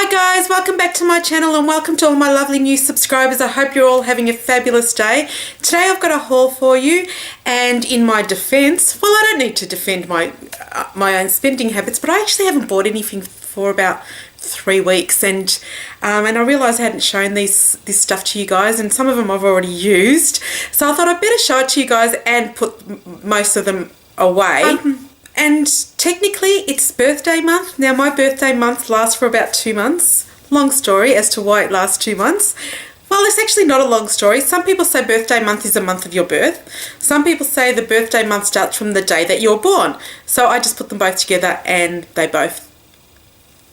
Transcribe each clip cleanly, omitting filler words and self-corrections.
Hi guys, welcome back to my channel and welcome to all my lovely new subscribers. I hope you're all having a fabulous day. Today I've got a haul for you, and in my defense, well, I don't need to defend my own spending habits, but I actually haven't bought anything for about 3 weeks, and I realised I hadn't shown this stuff to you guys, and some of them I've already used, so I thought I'd better show it to you guys and put most of them away. And technically it's birthday month. Now my birthday month lasts for about 2 months. Long story as to why it lasts 2 months. Well, it's actually not a long story. Some people say birthday month is a month of your birth. Some people say the birthday month starts from the day that you're born. So I just put them both together and they both,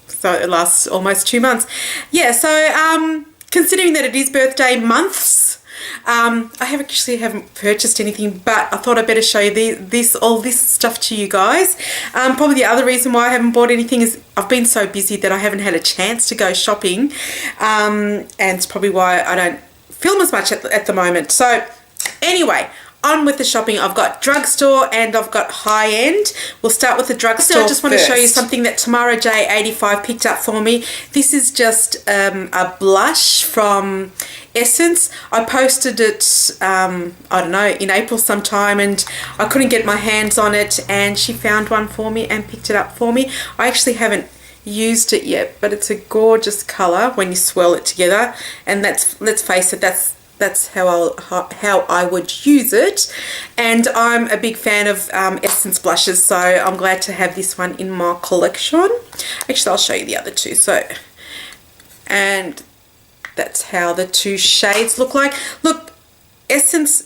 so it lasts almost 2 months. Yeah, so considering that it is birthday months, I haven't purchased anything, but I thought I'd better show you all this stuff to you guys. Probably the other reason why I haven't bought anything is I've been so busy that I haven't had a chance to go shopping, and it's probably why I don't film as much at the moment. So anyway, on with the shopping. I've got drugstore and I've got high end. We'll start with the drugstore. So I just want to show you something that Tamara J85 picked up for me. This is just a blush from Essence. I posted it I don't know, in April sometime, and I couldn't get my hands on it, and she found one for me and picked it up for me. I actually haven't used it yet, but it's a gorgeous color when you swirl it together, and let's face it, that's how I would use it. And I'm a big fan of Essence blushes, so I'm glad to have this one in my collection. Actually, I'll show you the other two. So, and that's how the two shades look like. Look, Essence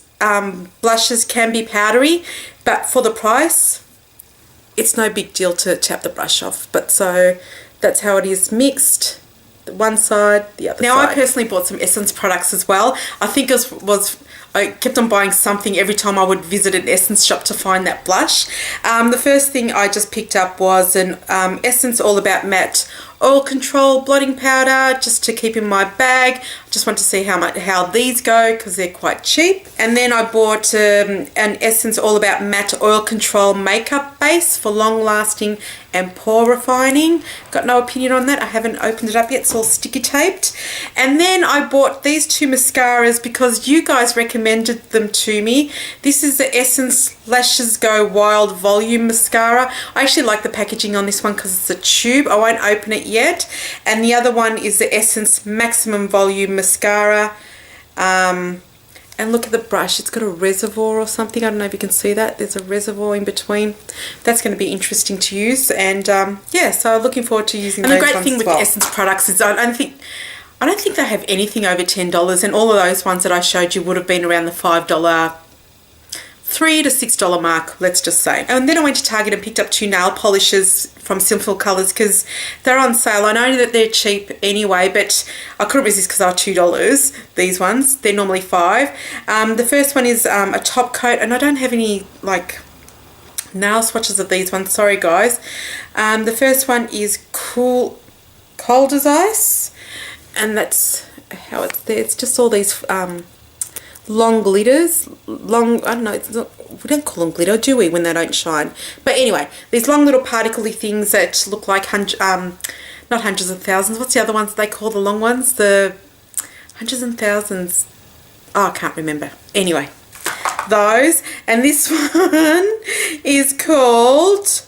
blushes can be powdery, but for the price, it's no big deal to tap the brush off. But so that's how it is mixed. One side, the other side. Now, I personally bought some Essence products as well. I think it was I kept on buying something every time I would visit an Essence shop to find that blush. The first thing I just picked up was an Essence All About Matte Oil Control blotting powder, just to keep in my bag. I just want to see how these go, because they're quite cheap. And then I bought an Essence All About Matte Oil Control makeup base for long lasting and pore refining. Got no opinion on that. I haven't opened it up yet. It's all sticky taped. And then I bought these two mascaras because you guys recommended them to me. This is the Essence Lashes Go Wild Volume Mascara. I actually like the packaging on this one because it's a tube. I won't open it yet. And the other one is the Essence Maximum Volume Mascara. And look at the brush. It's got a reservoir or something. I don't know if you can see that. There's a reservoir in between. That's going to be interesting to use. And yeah, so looking forward to using those ones as well. And the great thing with the Essence products is I don't think they have anything over $10, and all of those ones that I showed you would have been around the $5, $3 to $6 mark, let's just say. And then I went to Target and picked up 2 nail polishes from Sinful Colours because they're on sale. I know that they're cheap anyway, but I couldn't resist because they are $2. These ones, they're normally $5. The first one is a top coat, and I don't have any like nail swatches of these ones, sorry guys. The first one is Cold as Ice, and that's how it's there. It's just all these long glitters, I don't know, we don't call them glitter, do we, when they don't shine? But anyway, these long little particly things that look like not hundreds of thousands. What's the other ones they call the long ones? The hundreds and thousands. Oh, I can't remember. Anyway, those. And this one is called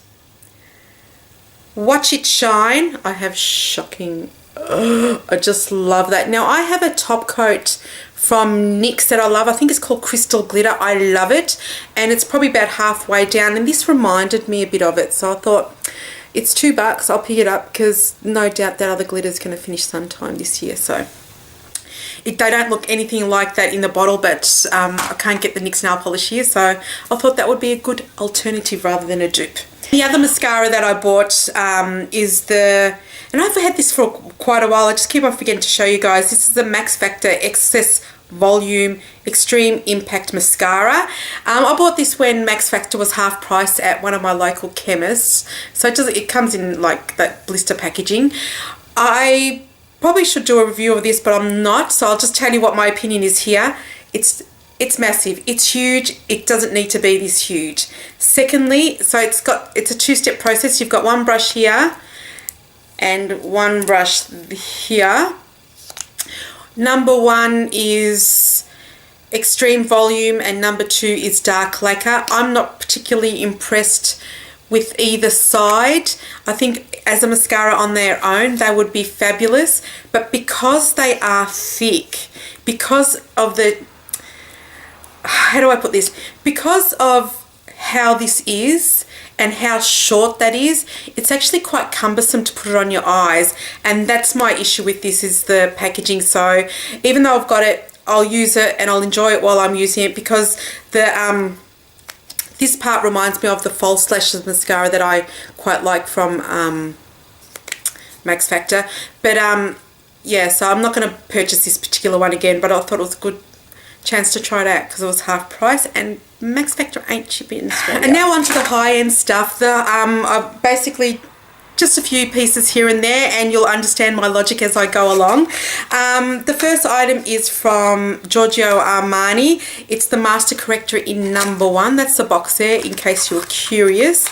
Watch It Shine. I have shocking. I just love that. Now, I have a top coat from NYX that I love. I think it's called Crystal Glitter. I love it, and it's probably about halfway down, and this reminded me a bit of it, so I thought it's $2. I'll pick it up because no doubt that other glitter is going to finish sometime this year. So they don't look anything like that in the bottle, but I can't get the NYX nail polish here, so I thought that would be a good alternative rather than a dupe. The other mascara that I bought is and I've had this for quite a while. I just keep on forgetting to show you guys. This is the Max Factor Excess Volume Extreme Impact Mascara. I bought this when Max Factor was half price at one of my local chemists. So it comes in like that blister packaging. I probably should do a review of this, but I'm not. So I'll just tell you what my opinion is here. It's massive. It's huge. It doesn't need to be this huge. Secondly, so it's a two-step process. You've got one brush here, and one brush here. Number 1 is extreme volume and number 2 is dark lacquer. I'm not particularly impressed with either side. I think as a mascara on their own they would be fabulous, but because they are thick, because of the, how do I put this, because of how this is and how short that is, it's actually quite cumbersome to put it on your eyes, and that's my issue with this, is the packaging. So even though I've got it, I'll use it and I'll enjoy it while I'm using it, because the this part reminds me of the false lashes mascara that I quite like from Max Factor. But yeah, so I'm not going to purchase this particular one again, but I thought it was a good chance to try it out because it was half price, and Max Factor ain't cheap in Australia. And now onto the high-end stuff. I've basically just a few pieces here and there, and you'll understand my logic as I go along. The first item is from Giorgio Armani. It's the Master Corrector in number 1. That's the box there, in case you're curious.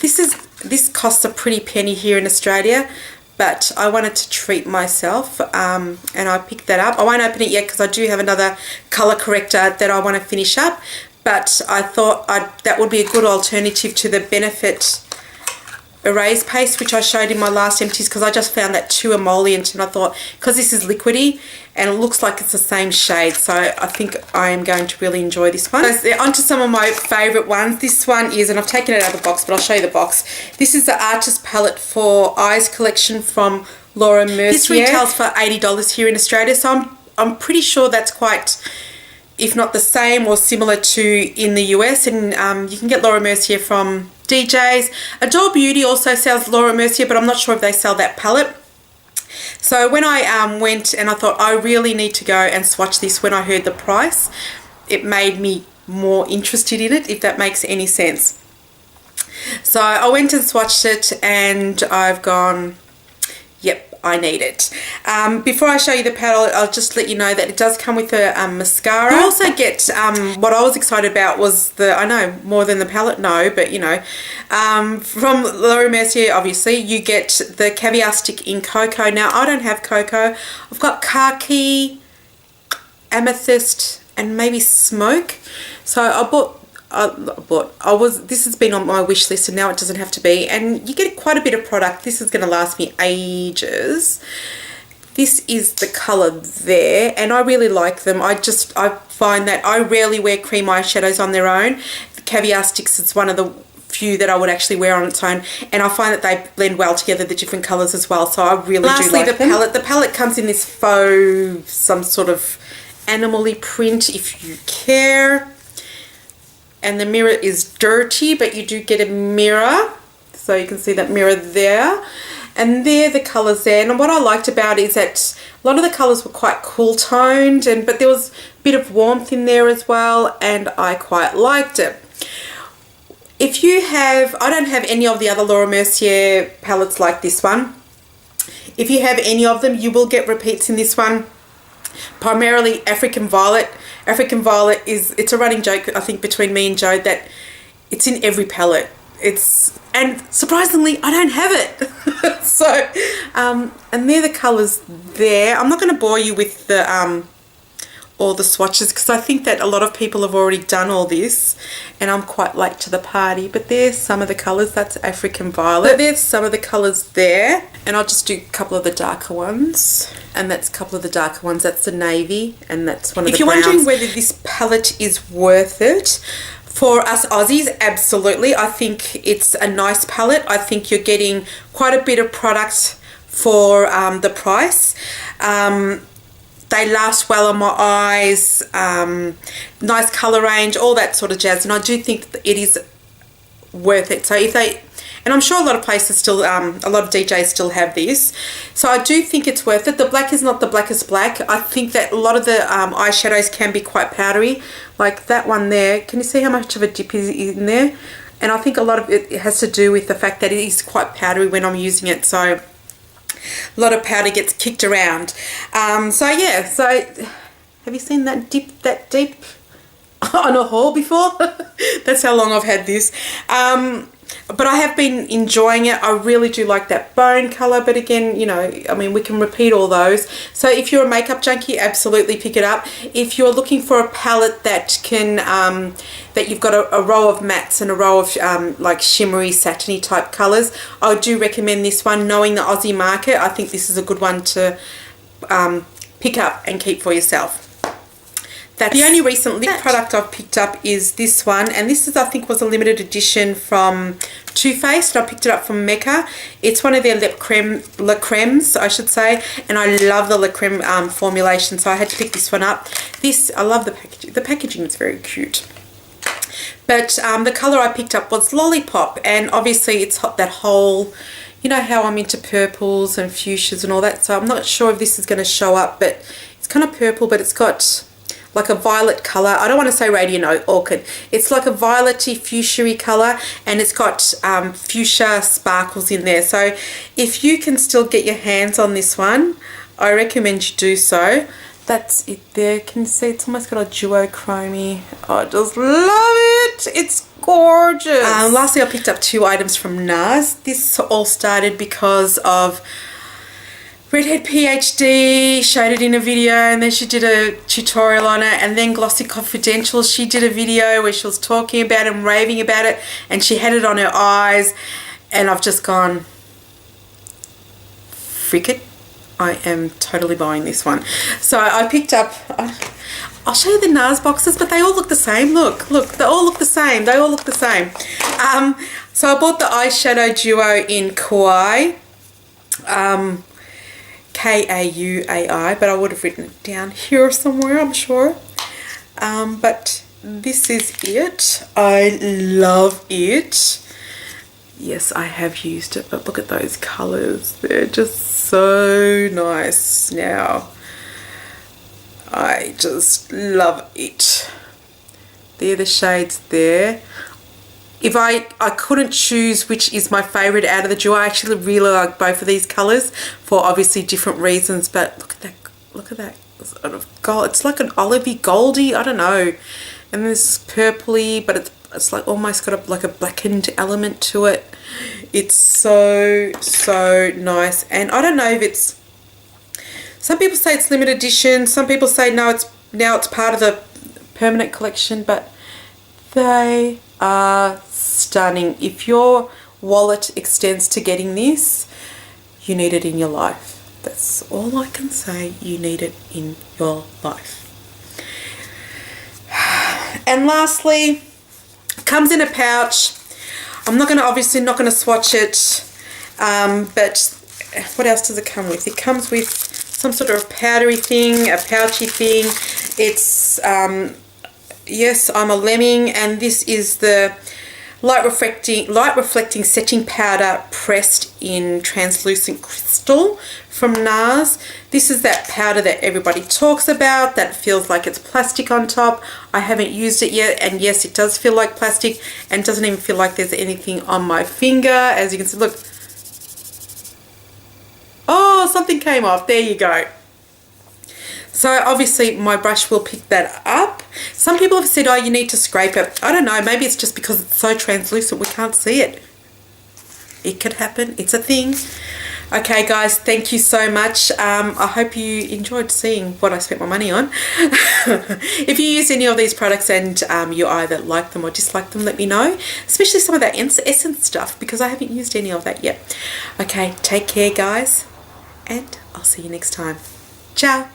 This costs a pretty penny here in Australia, but I wanted to treat myself, and I picked that up. I won't open it yet because I do have another colour corrector that I want to finish up, but I thought that would be a good alternative to the Benefit Erase Paste, which I showed in my last empties, because I just found that too emollient, and I thought, because this is liquidy and it looks like it's the same shade, so I think I am going to really enjoy this one. So onto some of my favourite ones. This one is, and I've taken it out of the box, but I'll show you the box. This is the Artist Palette for Eyes collection from Laura Mercier. This retails for $80 here in Australia, so I'm pretty sure that's quite, if not the same or similar to in the US, and you can get Laura Mercier from DJs. Adore Beauty also sells Laura Mercier, but I'm not sure if they sell that palette. So when I went and I thought I really need to go and swatch this, when I heard the price, it made me more interested in it, if that makes any sense. So I went and swatched it and I've gone, yep, I need it. Before I show you the palette, I'll just let you know that it does come with a mascara. You also get, what I was excited about was the, I know more than the palette, no, but you know, from Laura Mercier, obviously, you get the Caviar Stick in Cocoa. Now, I don't have Cocoa. I've got Khaki, Amethyst, and maybe Smoke. So this has been on my wish list, and now it doesn't have to be, and you get quite a bit of product. This is going to last me ages. This is the colour there, and I really like them. I find that I rarely wear cream eyeshadows on their own. The Caviar Sticks is one of the few that I would actually wear on its own, and I find that they blend well together, the different colours as well, so I really do like them. Lastly, the palette. The palette comes in this faux, some sort of animal-y print, if you care. And the mirror is dirty, but you do get a mirror, so you can see that mirror there, and there the colours there. And what I liked about it is that a lot of the colours were quite cool toned, but there was a bit of warmth in there as well, and I quite liked it. If you have, I don't have any of the other Laura Mercier palettes like this one. If you have any of them, you will get repeats in this one. Primarily African Violet. African Violet it's a running joke, I think, between me and Joe, that it's in every palette. And surprisingly, I don't have it. So, and they're the colours there. I'm not going to bore you with the all the swatches, because I think that a lot of people have already done all this, and I'm quite late to the party. But there's some of the colours. That's African Violet. There's some of the colours there, and I'll just do a couple of the darker ones, and that's a couple of the darker ones. That's the navy, and that's one of the browns. If you're wondering whether this palette is worth it for us Aussies, absolutely. I think it's a nice palette. I think you're getting quite a bit of product for the price. They last well on my eyes, nice colour range, all that sort of jazz, and I do think that it is worth it. So if they, and I'm sure a lot of places still, a lot of DJs still have this, so I do think it's worth it. The black is not the blackest black. I think that a lot of the eyeshadows can be quite powdery, like that one there. Can you see how much of a dip is in there? And I think a lot of it has to do with the fact that it is quite powdery when I'm using it, so a lot of powder gets kicked around. So yeah, so have you seen that dip that deep on a haul before? That's how long I've had this. but I have been enjoying it. I really do like that bone colour, but again, you know, I mean, we can repeat all those. So if you're a makeup junkie, absolutely pick it up. If you're looking for a palette that can, that you've got a row of mattes and a row of like shimmery, satiny type colours, I do recommend this one. Knowing the Aussie market, I think this is a good one to pick up and keep for yourself. That's the only recent lip product I've picked up is this one, and this is, I think, was a limited edition from Too Faced. I picked it up from Mecca. It's one of their lip creme, La Cremes, I should say, and I love the La Creme formulation, so I had to pick this one up. This, I love the packaging. The packaging is very cute. But the colour I picked up was Lollipop, and obviously it's that whole, you know how I'm into purples and fuchsias and all that, so I'm not sure if this is going to show up, but it's kind of purple, but it's got like a violet colour. I don't want to say radiant orchid. It's like a violety fuchsia colour, and it's got fuchsia sparkles in there. So if you can still get your hands on this one, I recommend you do so. That's it there. Can you see it's almost got a duochrome? Oh, I just love it. It's gorgeous. Lastly, I picked up 2 items from Nars. This all started because of Redhead PhD showed it in a video, and then she did a tutorial on it, and then Glossy Confidential, she did a video where she was talking about it and raving about it, and she had it on her eyes, and I've just gone, frick it, I am totally buying this one. So I picked up, I'll show you the Nars boxes, but they all look the same. Look, they all look the same. They all look the same. So I bought the eyeshadow duo in Kauai. Kauai, but I would have written it down here somewhere, I'm sure. But this is it. I love it. Yes, I have used it, but look at those colours. They're just so nice now. I just love it. They're the shades there. If I couldn't choose which is my favourite out of the duo, I actually really like both of these colours for obviously different reasons, but look at that sort of gold. It's like an olivey goldy, I don't know. And this is purpley, but it's like almost got like a blackened element to it. It's so nice. And I don't know if it's, some people say it's limited edition, some people say no, it's part of the permanent collection, but they are stunning. If your wallet extends to getting this, you need it in your life. That's all I can say. You need it in your life. And lastly, comes in a pouch. I'm obviously not gonna swatch it, but what else does it come with? It comes with some sort of powdery thing, a pouchy thing. It's yes, I'm a lemming, and this is the light reflecting setting powder pressed in translucent crystal from Nars. This is that powder that everybody talks about, that feels like it's plastic on top. I haven't used it yet, and yes, it does feel like plastic, and doesn't even feel like there's anything on my finger. As you can see, look. Oh, something came off. There you go. So obviously my brush will pick that up. Some people have said, oh, you need to scrape it. I don't know, maybe it's just because it's so translucent we can't see it. It could happen, it's a thing. Okay guys, thank you so much. I hope you enjoyed seeing what I spent my money on. If you use any of these products and you either like them or dislike them, let me know. Especially some of that essence stuff, because I haven't used any of that yet. Okay, take care guys, and I'll see you next time. Ciao.